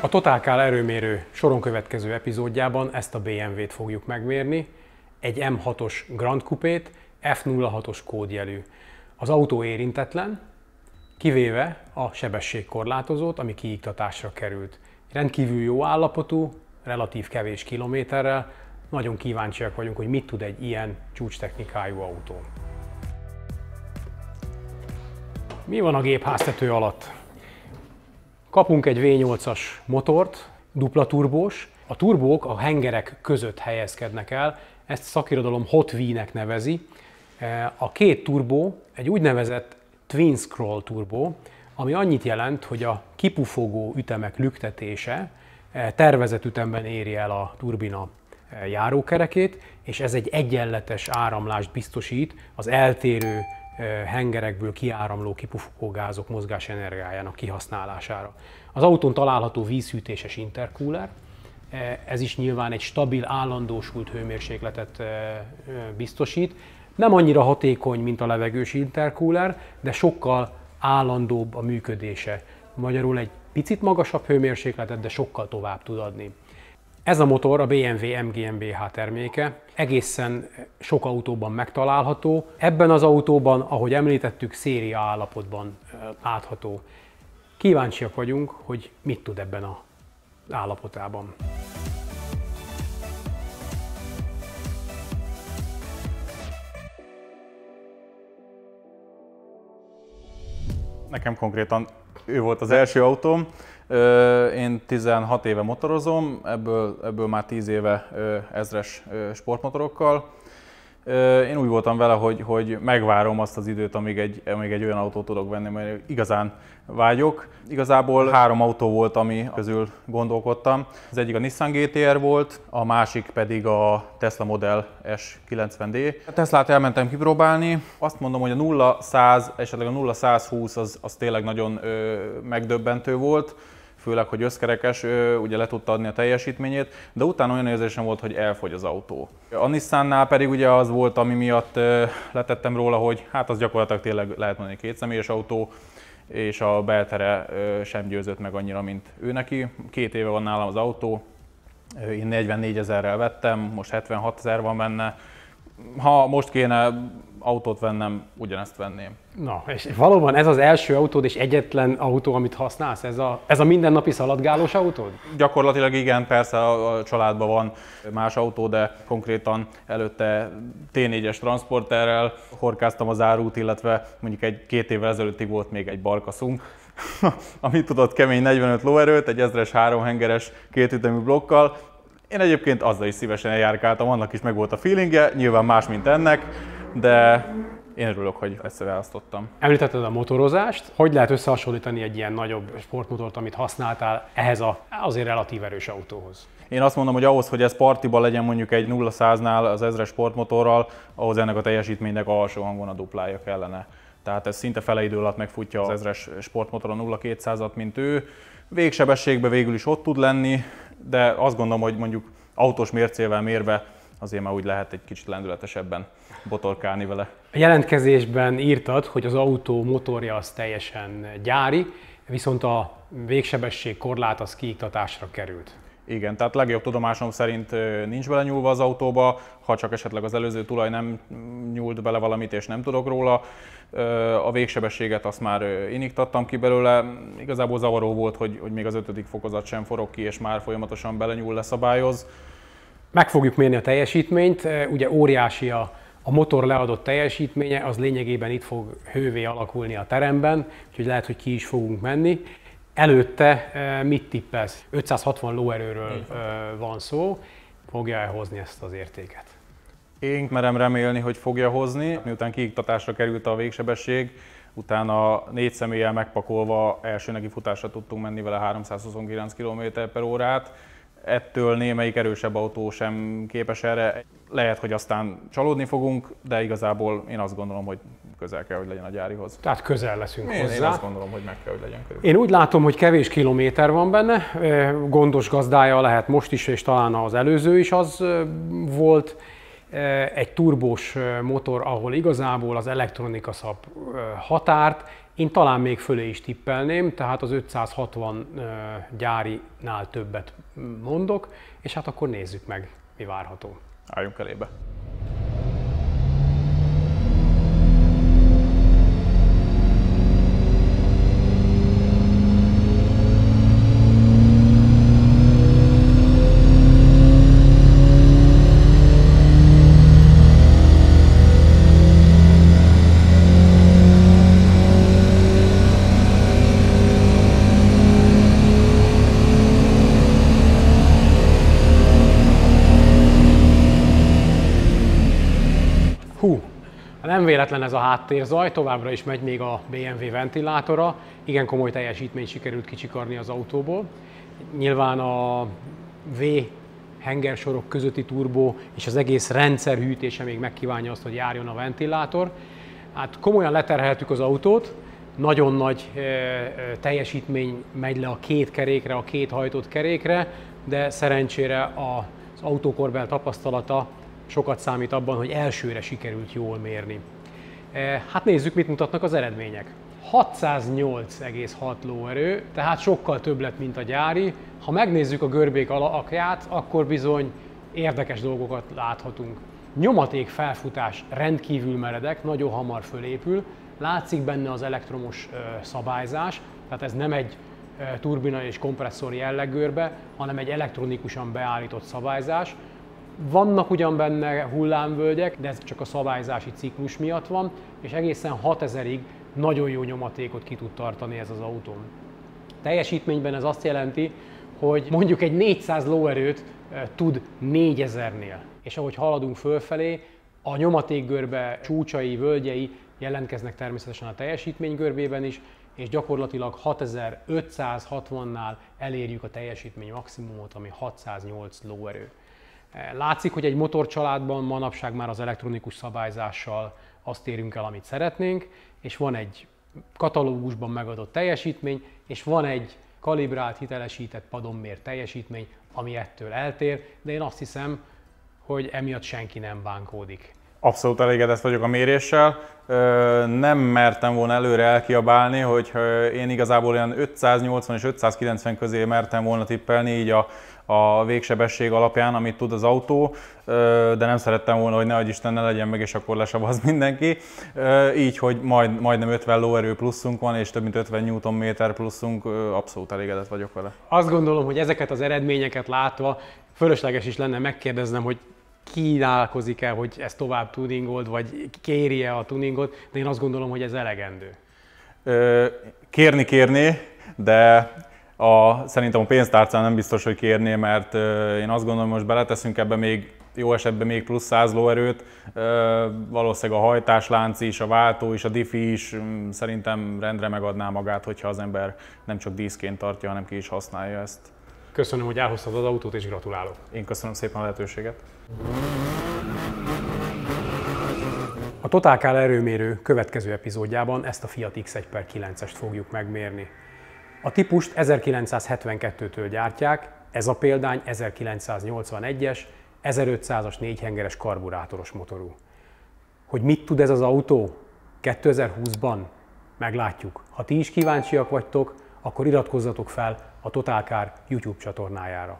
A Totalkar erőmérő soron következő epizódjában ezt a BMW-t fogjuk megmérni, egy M6-os Grand Coupét, F06-os kódjelű. Az autó érintetlen, kivéve a sebességkorlátozót, ami kiiktatásra került. Rendkívül jó állapotú, relatív kevés kilométerrel, nagyon kíváncsiak vagyunk, hogy mit tud egy ilyen csúcstechnikájú autó. Mi van a gépháztető alatt? Kapunk egy V8-as motort, dupla turbós. A turbók a hengerek között helyezkednek el, ezt a szakirodalom Hot V-nek nevezi. A két turbó egy úgynevezett Twin Scroll turbó, ami annyit jelent, hogy a kipufogó ütemek lüktetése tervezett ütemben éri el a turbina járókerekét, és ez egy egyenletes áramlást biztosít az eltérő hengerekből kiáramló kipufogógázok mozgásenergiájának kihasználására. Az autón található vízhűtéses intercooler, ez is nyilván egy stabil, állandósult hőmérsékletet biztosít. Nem annyira hatékony, mint a levegős intercooler, de sokkal állandóbb a működése. Magyarul egy picit magasabb hőmérsékletet, de sokkal tovább tud adni. Ez a motor a BMW M GmbH terméke, egészen sok autóban megtalálható. Ebben az autóban, ahogy említettük, széria állapotban látható. Kíváncsiak vagyunk, hogy mit tud ebben az állapotában. Nekem konkrétan ő volt az első autóm. Én 16 éve motorozom, ebből már 10 éve ezres sportmotorokkal. Én úgy voltam vele, hogy megvárom azt az időt, amíg egy olyan autót tudok venni, mert igazán vágyok. Igazából 3 autó volt, ami közül gondolkodtam. Az egyik a Nissan GT-R volt, a másik pedig a Tesla Model S 90D. A Teslát elmentem kipróbálni. Azt mondom, hogy a 0-100, esetleg a 0-120 az tényleg nagyon megdöbbentő volt. Főleg, hogy összkerekes, ugye le tudta adni a teljesítményét, de utána olyan érzésem volt, hogy elfogy az autó. A Nissannál pedig ugye az volt, ami miatt letettem róla, hogy hát az gyakorlatilag tényleg lehet mondani kétszemélyes autó, és a beltere sem győzött meg annyira, mint ő neki. 2 éve van nálam az autó, én 44 000-rel vettem, most 76 000 van benne. Ha most kéne autót vennem, ugyanezt venném. Na, és valóban ez az első autód és egyetlen autó, amit használsz? Ez a mindennapi szaladgálós autód? Gyakorlatilag igen, persze a családban van más autó, de konkrétan előtte T4-es transporterrel horkáztam az árút, illetve mondjuk 2 évvel ezelőttig volt még egy balkaszunk, amit tudott kemény 45 lóerőt, egy 1000-es 3 hengeres kétütemű blokkal. Én egyébként azzal is szívesen eljárkáltam, annak is megvolt a feelingje, nyilván más, mint ennek, de én örülök, hogy ezt választottam. Említetted a motorozást. Hogy lehet összehasonlítani egy ilyen nagyobb sportmotort, amit használtál ehhez azért relatív erős autóhoz? Én azt mondom, hogy ahhoz, hogy ez partiban legyen mondjuk egy 0-100-nál az 1000-es sportmotorral, ahhoz ennek a teljesítménynek alsó hangon a duplája kellene. Tehát ez szinte fele idő alatt megfutja az 1000-es sportmotor a 0-200-at, mint ő. Végsebességben végül is ott tud lenni, de azt gondolom, hogy mondjuk autós mércével mérve azért már úgy lehet egy kicsit lendületesebben botorkálni vele. A jelentkezésben írtad, hogy az autó motorja az teljesen gyári, viszont a végsebesség korlát az kiiktatásra került. Igen, tehát legjobb tudomásom szerint nincs belenyúlva az autóba, ha csak esetleg az előző tulaj nem nyúlt bele valamit és nem tudok róla. A végsebességet azt már én iktattam ki belőle. Igazából zavaró volt, hogy még az 5. fokozat sem forog ki, és már folyamatosan belenyúl, leszabályoz. Meg fogjuk mérni a teljesítményt, ugye óriási a motor leadott teljesítménye, az lényegében itt fog hővé alakulni a teremben, úgyhogy lehet, hogy ki is fogunk menni. Előtte mit tippelsz? 560 lóerőről van szó, fogja elhozni ezt az értéket? Én merem remélni, hogy fogja hozni, miután kiiktatásra került a végsebesség, utána 4 személlyel megpakolva első nekifutásra tudtunk menni vele 329 km/h. Ettől némelyik erősebb autó sem képes erre. Lehet, hogy aztán csalódni fogunk, de igazából én azt gondolom, hogy közel kell, hogy legyen a gyárihoz. Tehát közel leszünk hozzá. Én azt gondolom, hogy meg kell, hogy legyen körülbelül. Én úgy látom, hogy kevés kilométer van benne, gondos gazdája lehet most is, és talán az előző is az volt. Egy turbós motor, ahol igazából az elektronika szab határt, Én talán még fölé is tippelném, tehát az 560 gyárinál többet mondok, és hát akkor nézzük meg, mi várható. Álljunk elébe. Hú, nem véletlen ez a háttérzaj, továbbra is megy még a BMW ventilátora, igen komoly teljesítményt sikerült kicsikarni az autóból. Nyilván a V hengersorok közötti turbó és az egész rendszer hűtése még megkívánja azt, hogy járjon a ventilátor. Hát komolyan leterheltük az autót, nagyon nagy teljesítmény megy le a két kerékre, a két hajtott kerékre, de szerencsére az autókorbel tapasztalata sokat számít abban, hogy elsőre sikerült jól mérni. Hát nézzük, mit mutatnak az eredmények. 608,6 lóerő, tehát sokkal több lett, mint a gyári. Ha megnézzük a görbék alakját, akkor bizony érdekes dolgokat láthatunk. Nyomaték felfutás rendkívül meredek, nagyon hamar fölépül. Látszik benne az elektromos szabályzás, tehát ez nem egy turbina és kompresszor jelleggörbe, hanem egy elektronikusan beállított szabályzás. Vannak ugyan benne hullámvölgyek, de ez csak a szabályzási ciklus miatt van, és egészen 6000-ig nagyon jó nyomatékot ki tud tartani ez az autó. Teljesítményben ez azt jelenti, hogy mondjuk egy 400 lóerőt tud 4000-nél. És ahogy haladunk fölfelé, a nyomatékgörbe csúcsai, völgyei jelentkeznek természetesen a teljesítménygörbében is, és gyakorlatilag 6560-nál elérjük a teljesítmény maximumot, ami 608 lóerő. Látszik, hogy egy motorcsaládban manapság már az elektronikus szabályzással azt érünk el, amit szeretnénk, és van egy katalógusban megadott teljesítmény, és van egy kalibrált, hitelesített padonmért teljesítmény, ami ettől eltér, de én azt hiszem, hogy emiatt senki nem bánkódik. Abszolút elégedett vagyok a méréssel. Nem mertem volna előre elkiabálni, hogy én igazából olyan 580 és 590 közé mertem volna tippelni így a végsebesség alapján, amit tud az autó, de nem szerettem volna, hogy nehogy Isten ne legyen meg, és akkor lesavaz mindenki. Így, hogy majdnem 50 lóerő pluszunk van, és több mint 50 Nm pluszunk, abszolút elégedett vagyok vele. Azt gondolom, hogy ezeket az eredményeket látva fölösleges is lenne megkérdeznem, hogy kínálkozik-e, hogy ezt tovább tuningold, vagy kéri-e a tuningot, de én azt gondolom, hogy ez elegendő. Kérni, de szerintem a pénztárcán nem biztos, hogy kérné, mert én azt gondolom, hogy most beleteszünk ebbe még jó esetben még plusz 100 lóerőt, valószínűleg a hajtáslánc is, a váltó is, a diffi is szerintem rendre megadná magát, hogyha az ember nem csak díszként tartja, hanem ki is használja ezt. Köszönöm, hogy elhoztad az autót, és gratulálok. Én köszönöm szépen a lehetőséget. A Total Car erőmérő következő epizódjában ezt a Fiat X1/9-est fogjuk megmérni. A típust 1972-től gyártják, ez a példány 1981-es, 1500-as négyhengeres karburátoros motorú. Hogy mit tud ez az autó 2020-ban? Meglátjuk. Ha ti is kíváncsiak vagytok, akkor iratkozzatok fel a Total Car YouTube csatornájára.